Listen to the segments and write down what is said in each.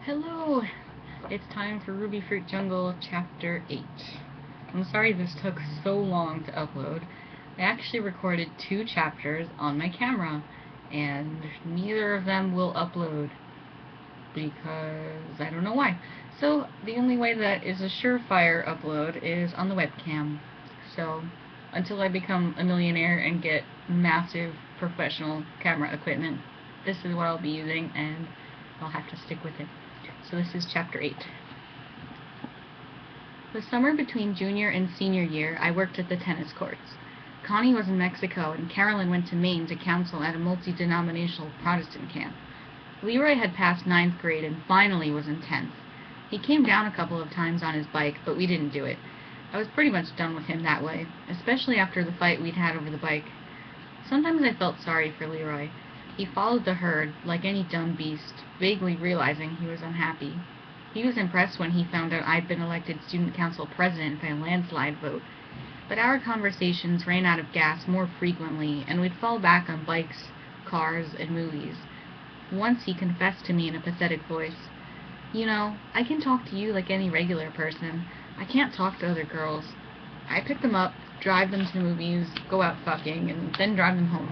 Hello! It's time for Rubyfruit Jungle Chapter 8. I'm sorry this took so long to upload. I actually recorded 2 chapters on my camera, and neither of them will upload because I don't know why. So the only way that is a surefire upload is on the webcam. So until I become a millionaire and get massive professional camera equipment, this is what I'll be using, and I'll have to stick with it. So this is Chapter 8. The summer between junior and senior year, I worked at the tennis courts. Connie was in Mexico, and Carolyn went to Maine to counsel at a multi-denominational Protestant camp. Leroy had passed 9th grade and finally was in 10th. He came down a couple of times on his bike, but we didn't do it. I was pretty much done with him that way, especially after the fight we'd had over the bike. Sometimes I felt sorry for Leroy. He followed the herd like any dumb beast, vaguely realizing he was unhappy. He was impressed when he found out I'd been elected student council president by a landslide vote. But our conversations ran out of gas more frequently, and we'd fall back on bikes, cars, and movies. Once he confessed to me in a pathetic voice, "You know, I can talk to you like any regular person. I can't talk to other girls. I pick them up, drive them to the movies, go out fucking, and then drive them home.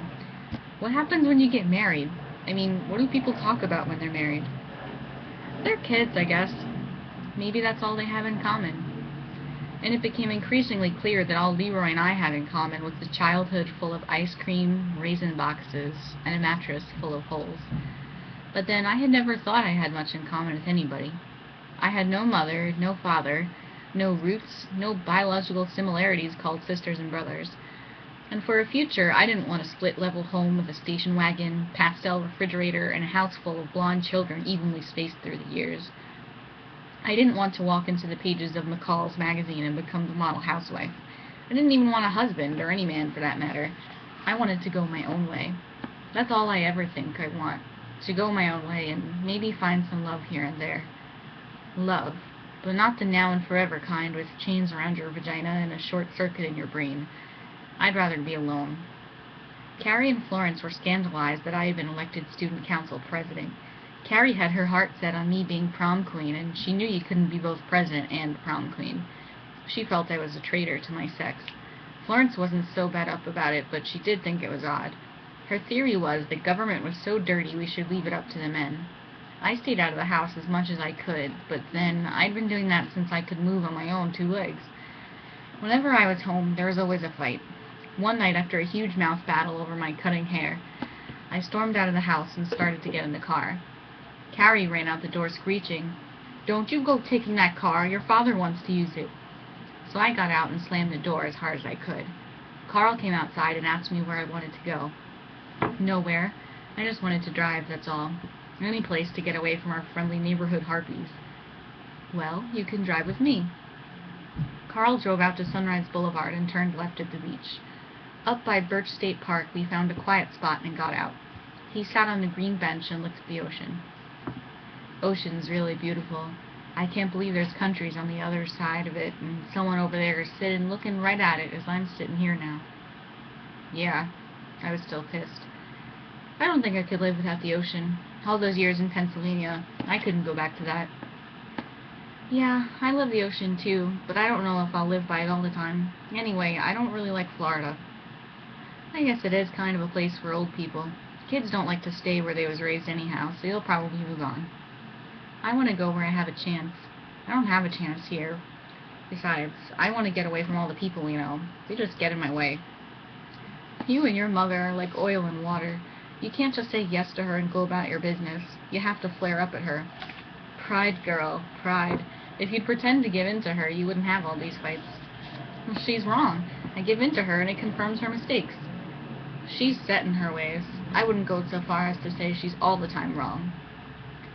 What happens when you get married? I mean, what do people talk about when they're married? They're kids, I guess. Maybe that's all they have in common." And it became increasingly clear that all Leroy and I had in common was a childhood full of ice cream, raisin boxes, and a mattress full of holes. But then I had never thought I had much in common with anybody. I had no mother, no father, no roots, no biological similarities called sisters and brothers. And for a future, I didn't want a split-level home with a station wagon, pastel refrigerator, and a house full of blonde children evenly spaced through the years. I didn't want to walk into the pages of McCall's magazine and become the model housewife. I didn't even want a husband, or any man for that matter. I wanted to go my own way. That's all I ever think I want. To go my own way and maybe find some love here and there. Love, but not the now and forever kind with chains around your vagina and a short circuit in your brain. I'd rather be alone. Carrie and Florence were scandalized that I had been elected student council president. Carrie had her heart set on me being prom queen, and she knew you couldn't be both president and prom queen. She felt I was a traitor to my sex. Florence wasn't so bad up about it, but she did think it was odd. Her theory was that government was so dirty we should leave it up to the men. I stayed out of the house as much as I could, but then I'd been doing that since I could move on my own 2 legs. Whenever I was home, there was always a fight. One night, after a huge mouth battle over my cutting hair, I stormed out of the house and started to get in the car. Carrie ran out the door screeching, "Don't you go taking that car, your father wants to use it." So I got out and slammed the door as hard as I could. Carl came outside and asked me where I wanted to go. Nowhere. I just wanted to drive, that's all. Any place to get away from our friendly neighborhood harpies. "Well, you can drive with me." Carl drove out to Sunrise Boulevard and turned left at the beach. Up by Birch State Park, we found a quiet spot and got out. He sat on a green bench and looked at the ocean. Ocean's really beautiful. I can't believe there's countries on the other side of it, and someone over there is sitting looking right at it as I'm sitting here now. Yeah, I was still pissed. I don't think I could live without the ocean. All those years in Pennsylvania, I couldn't go back to that. Yeah, I love the ocean too, but I don't know if I'll live by it all the time. Anyway, I don't really like Florida. I guess it is kind of a place for old people. Kids don't like to stay where they was raised anyhow, so you'll probably move on. I want to go where I have a chance. I don't have a chance here. Besides, I want to get away from all the people we know. They just get in my way. You and your mother are like oil and water. You can't just say yes to her and go about your business. You have to flare up at her. Pride, girl, pride. If you'd pretend to give in to her, you wouldn't have all these fights. Well, she's wrong. I give in to her and it confirms her mistakes. She's set in her ways. I wouldn't go so far as to say she's all the time wrong.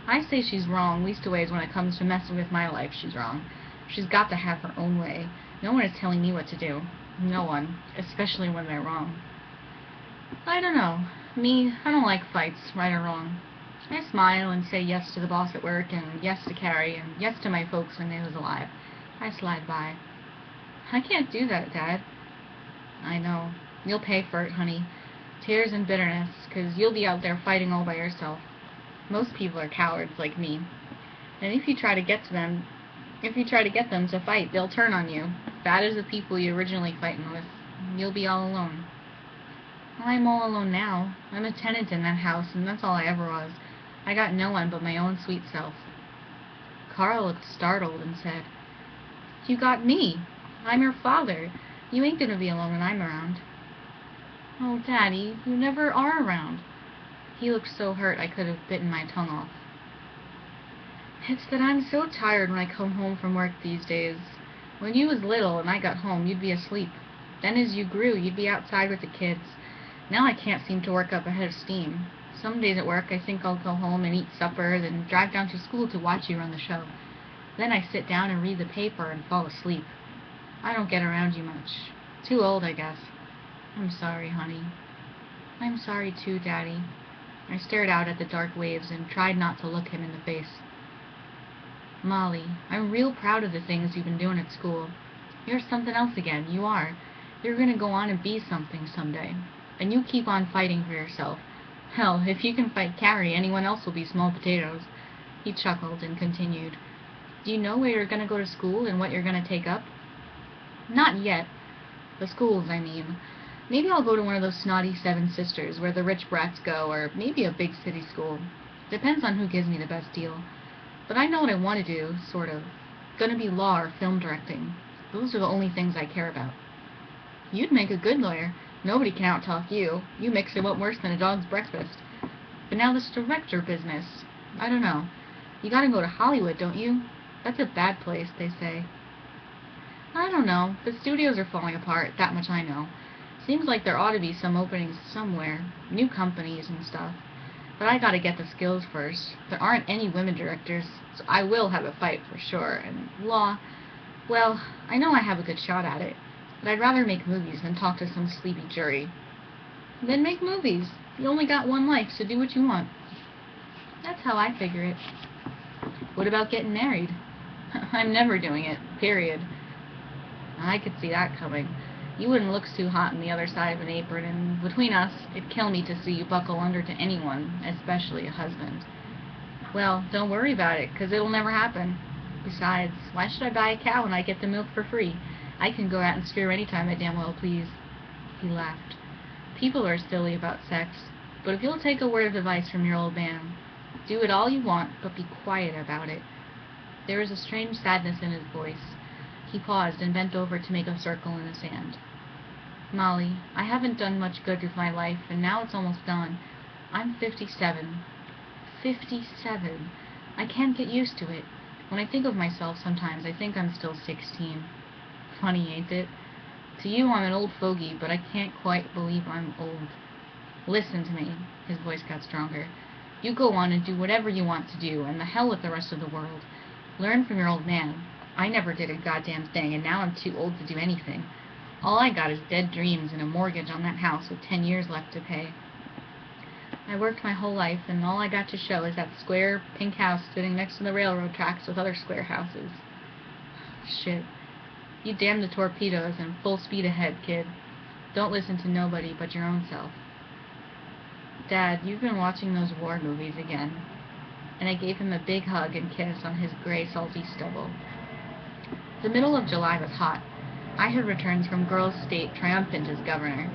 I say she's wrong leastways when it comes to messing with my life, she's wrong. She's got to have her own way. No one is telling me what to do. No one. Especially when they're wrong. I don't know. Me, I don't like fights, right or wrong. I smile and say yes to the boss at work, and yes to Carrie, and yes to my folks when they was alive. I slide by. I can't do that, Dad. I know. You'll pay for it, honey. Tears and bitterness, 'cause you'll be out there fighting all by yourself. Most people are cowards like me. And if you try to get them to fight, they'll turn on you. Bad as the people you're originally fighting with. You'll be all alone. Well, I'm all alone now. I'm a tenant in that house, and that's all I ever was. I got no one but my own sweet self. Carl looked startled and said, "You got me. I'm your father. You ain't gonna be alone when I'm around." "Oh, Daddy, you never are around." He looked so hurt I could have bitten my tongue off. "It's that I'm so tired when I come home from work these days. When you was little and I got home, you'd be asleep. Then as you grew, you'd be outside with the kids. Now I can't seem to work up a head of steam. Some days at work I think I'll go home and eat supper, then drive down to school to watch you run the show. Then I sit down and read the paper and fall asleep. I don't get around you much. Too old, I guess. I'm sorry, honey." "I'm sorry too, Daddy." I stared out at the dark waves and tried not to look him in the face. "Molly, I'm real proud of the things you've been doing at school. You're something else again, you are. You're going to go on and be something someday. And you keep on fighting for yourself. Hell, if you can fight Carrie, anyone else will be small potatoes." He chuckled and continued, "Do you know where you're going to go to school and what you're going to take up?" "Not yet. The schools, I mean. Maybe I'll go to one of those snotty Seven Sisters where the rich brats go, or maybe a big city school. Depends on who gives me the best deal. But I know what I want to do, sort of. Gonna be law or film directing. Those are the only things I care about." "You'd make a good lawyer. Nobody can out-talk you. You mix them up worse than a dog's breakfast. But now this director business, I don't know. You gotta go to Hollywood, don't you? That's a bad place, they say." "I don't know. The studios are falling apart, that much I know. Seems like there ought to be some openings somewhere. New companies and stuff. But I gotta get the skills first. There aren't any women directors, so I will have a fight for sure. And law, well, I know I have a good shot at it. But I'd rather make movies than talk to some sleepy jury." "Then make movies. You only got one life, so do what you want." "That's how I figure it." "What about getting married?" "I'm never doing it, period." I could see that coming. You wouldn't look too hot on the other side of an apron, and between us, it'd kill me to see you buckle under to anyone, especially a husband. "Well, don't worry about it, 'cause it'll never happen. Besides, why should I buy a cow when I get the milk for free? I can go out and steer any time I damn well please." He laughed. "People are silly about sex, but if you'll take a word of advice from your old man, do it all you want, but be quiet about it." There was a strange sadness in his voice. He paused and bent over to make a circle in the sand. "Molly, I haven't done much good with my life, and now it's almost done. I'm 57. 57. I can't get used to it. When I think of myself sometimes, I think I'm still 16. Funny, ain't it? To you, I'm an old fogey, but I can't quite believe I'm old. Listen to me." His voice got stronger. "You go on and do whatever you want to do, and the hell with the rest of the world. Learn from your old man. I never did a goddamn thing, and now I'm too old to do anything. All I got is dead dreams and a mortgage on that house with 10 years left to pay. I worked my whole life, and all I got to show is that square, pink house sitting next to the railroad tracks with other square houses. Shit. You damn the torpedoes and full speed ahead, kid. Don't listen to nobody but your own self." "Dad, you've been watching those war movies again." And I gave him a big hug and kiss on his gray, salty stubble. The middle of July was hot. I had returned from girls' state triumphant as governor.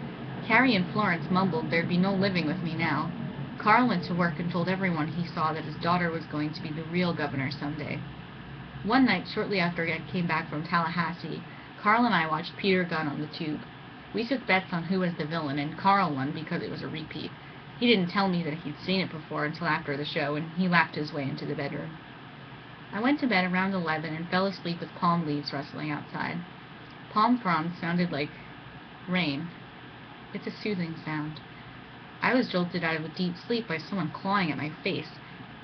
Carrie and Florence mumbled there'd be no living with me now. Carl went to work and told everyone he saw that his daughter was going to be the real governor someday. One night, shortly after I came back from Tallahassee, Carl and I watched Peter Gunn on the tube. We took bets on who was the villain, and Carl won because it was a repeat. He didn't tell me that he'd seen it before until after the show, and he laughed his way into the bedroom. I went to bed around 11 and fell asleep with palm leaves rustling outside. Palm fronds sounded like rain. It's a soothing sound. I was jolted out of a deep sleep by someone clawing at my face.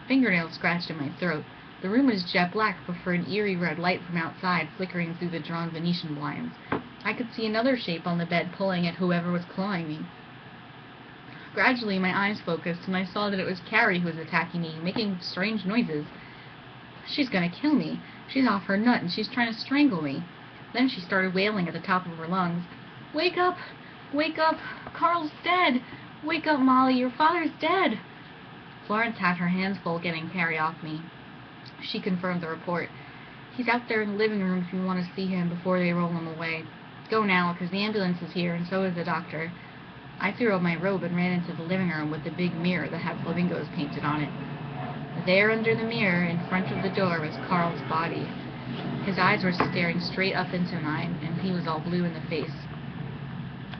Fingernails scratched in my throat. The room was jet black but for an eerie red light from outside flickering through the drawn Venetian blinds. I could see another shape on the bed pulling at whoever was clawing me. Gradually my eyes focused, and I saw that it was Carrie who was attacking me, making strange noises. She's gonna kill me. She's off her nut, and she's trying to strangle me. Then she started wailing at the top of her lungs. "Wake up! Wake up! Carl's dead! Wake up, Molly! Your father's dead!" Florence had her hands full getting Carrie off me. She confirmed the report. "He's out there in the living room if you want to see him before they roll him away. Go now, because the ambulance is here, and so is the doctor." I threw up my robe and ran into the living room with the big mirror that had flamingos painted on it. There under the mirror, in front of the door, was Carl's body. His eyes were staring straight up into mine, and he was all blue in the face.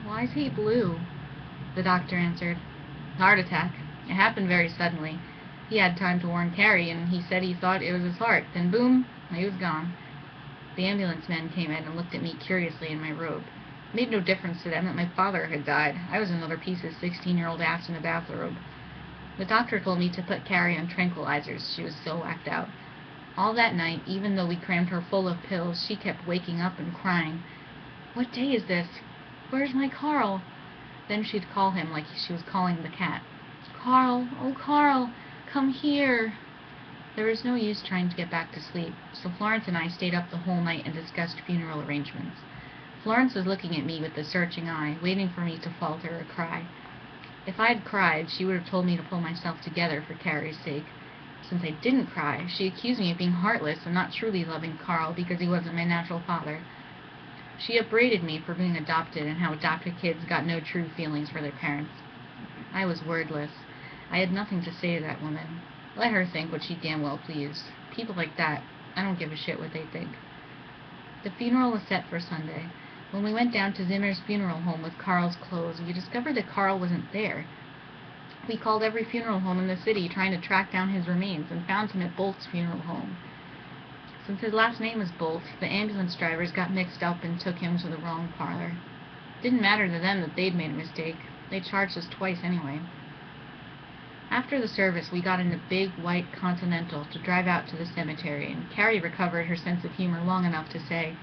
"Why is he blue?" The doctor answered. "Heart attack. It happened very suddenly. He had time to warn Carrie, and he said he thought it was his heart. Then boom, he was gone." The ambulance men came in and looked at me curiously in my robe. It made no difference to them that my father had died. I was another piece of 16-year-old ass in a bathrobe. The doctor told me to put Carrie on tranquilizers. She was so whacked out. All that night, even though we crammed her full of pills, she kept waking up and crying. "What day is this? Where's my Carl?" Then she'd call him like she was calling the cat. "Carl, oh Carl, come here." There was no use trying to get back to sleep, so Florence and I stayed up the whole night and discussed funeral arrangements. Florence was looking at me with a searching eye, waiting for me to falter or cry. If I had cried, she would have told me to pull myself together for Carrie's sake. Since I didn't cry, she accused me of being heartless and not truly loving Carl because he wasn't my natural father. She upbraided me for being adopted and how adopted kids got no true feelings for their parents. I was wordless. I had nothing to say to that woman. Let her think what she damn well pleased. People like that, I don't give a shit what they think. The funeral was set for Sunday. When we went down to Zimmer's funeral home with Carl's clothes, we discovered that Carl wasn't there. We called every funeral home in the city trying to track down his remains and found him at Bolt's funeral home. Since his last name was Bolt, the ambulance drivers got mixed up and took him to the wrong parlor. It didn't matter to them that they'd made a mistake. They charged us twice anyway. After the service, we got in a big white Continental to drive out to the cemetery, and Carrie recovered her sense of humor long enough to say,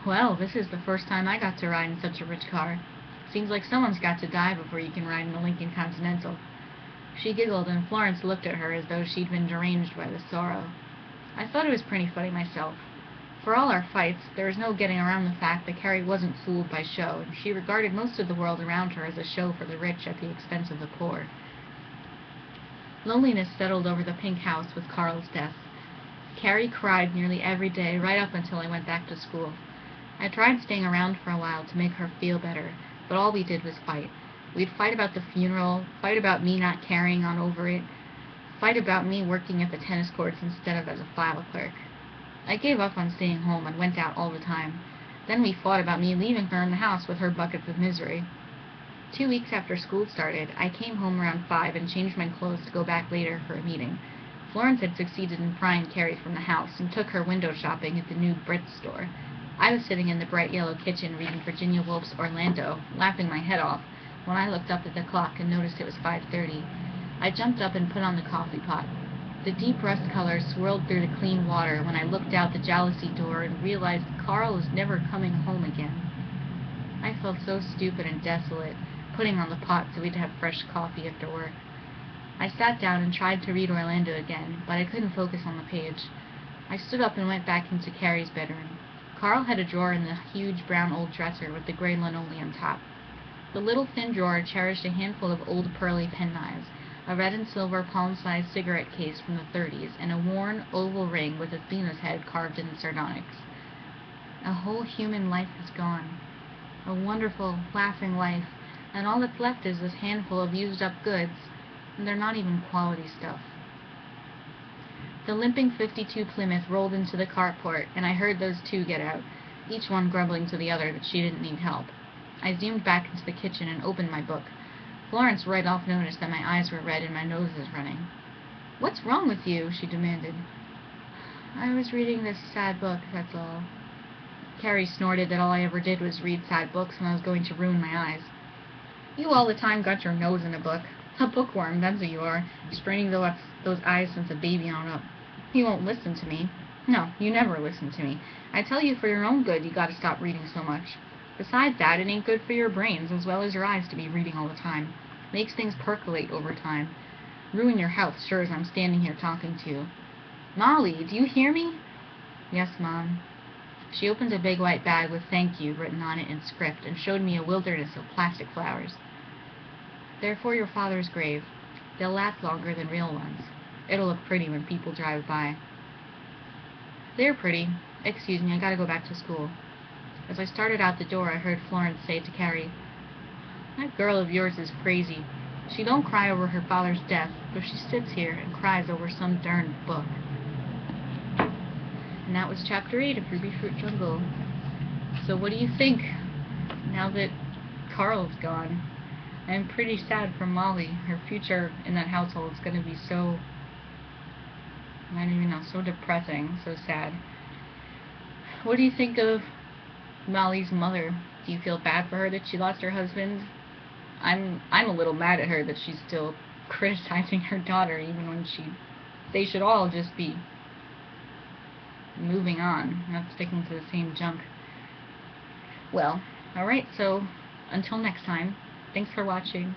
"Well, this is the first time I got to ride in such a rich car. Seems like someone's got to die before you can ride in a Lincoln Continental." She giggled, and Florence looked at her as though she'd been deranged by the sorrow. I thought it was pretty funny myself. For all our fights, there was no getting around the fact that Carrie wasn't fooled by show, and she regarded most of the world around her as a show for the rich at the expense of the poor. Loneliness settled over the pink house with Carl's death. Carrie cried nearly every day right up until I went back to school. I tried staying around for a while to make her feel better, but all we did was fight. We'd fight about the funeral, fight about me not carrying on over it, fight about me working at the tennis courts instead of as a file clerk. I gave up on staying home and went out all the time. Then we fought about me leaving her in the house with her buckets of misery. 2 weeks after school started, I came home around 5 and changed my clothes to go back later for a meeting. Florence had succeeded in prying Carrie from the house and took her window shopping at the new Brit store. I was sitting in the bright yellow kitchen reading Virginia Woolf's Orlando, laughing my head off, when I looked up at the clock and noticed it was 5:30. I jumped up and put on the coffee pot. The deep rust color swirled through the clean water when I looked out the jalousie door and realized Carl was never coming home again. I felt so stupid and desolate, putting on the pot so we'd have fresh coffee after work. I sat down and tried to read Orlando again, but I couldn't focus on the page. I stood up and went back into Carrie's bedroom. Carl had a drawer in the huge brown old dresser with the gray linoleum top. The little thin drawer cherished a handful of old pearly penknives, a red and silver palm-sized cigarette case from the 30s, and a worn oval ring with Athena's head carved in sardonyx. A whole human life is gone. A wonderful, laughing life, and all that's left is this handful of used-up goods, and they're not even quality stuff. The limping 52 Plymouth rolled into the carport, and I heard those two get out, each one grumbling to the other that she didn't need help. I zoomed back into the kitchen and opened my book. Florence right off noticed that my eyes were red and my nose was running. "What's wrong with you?" she demanded. "I was reading this sad book, that's all." Carrie snorted that all I ever did was read sad books and I was going to ruin my eyes. "You all the time got your nose in a book. A bookworm, that's what you are, straining those eyes since a baby on up. You won't listen to me. No, you never listen to me. I tell you for your own good you gotta stop reading so much. Besides that, it ain't good for your brains as well as your eyes to be reading all the time. Makes things percolate over time. Ruin your health, sure as I'm standing here talking to you. Molly, do you hear me?" "Yes, Mom." She opened a big white bag with "Thank you" written on it in script and showed me a wilderness of plastic flowers. "They're for your father's grave. They'll last longer than real ones. It'll look pretty when people drive by." They're pretty. Excuse me, I gotta go back to school. As I started out the door, I heard Florence say to Carrie, "That girl of yours is crazy. She don't cry over her father's death, but she sits here and cries over some darn book." And that was Chapter 8 of Rubyfruit Jungle. So what do you think now that Carl's gone? I'm pretty sad for Molly. Her future in that household is going to be so, I don't even know, so depressing, so sad. What do you think of Molly's mother? Do you feel bad for her that she lost her husband? I'm a little mad at her that she's still criticizing her daughter, even when they should all just be moving on, not sticking to the same junk. Well, alright, so until next time, thanks for watching.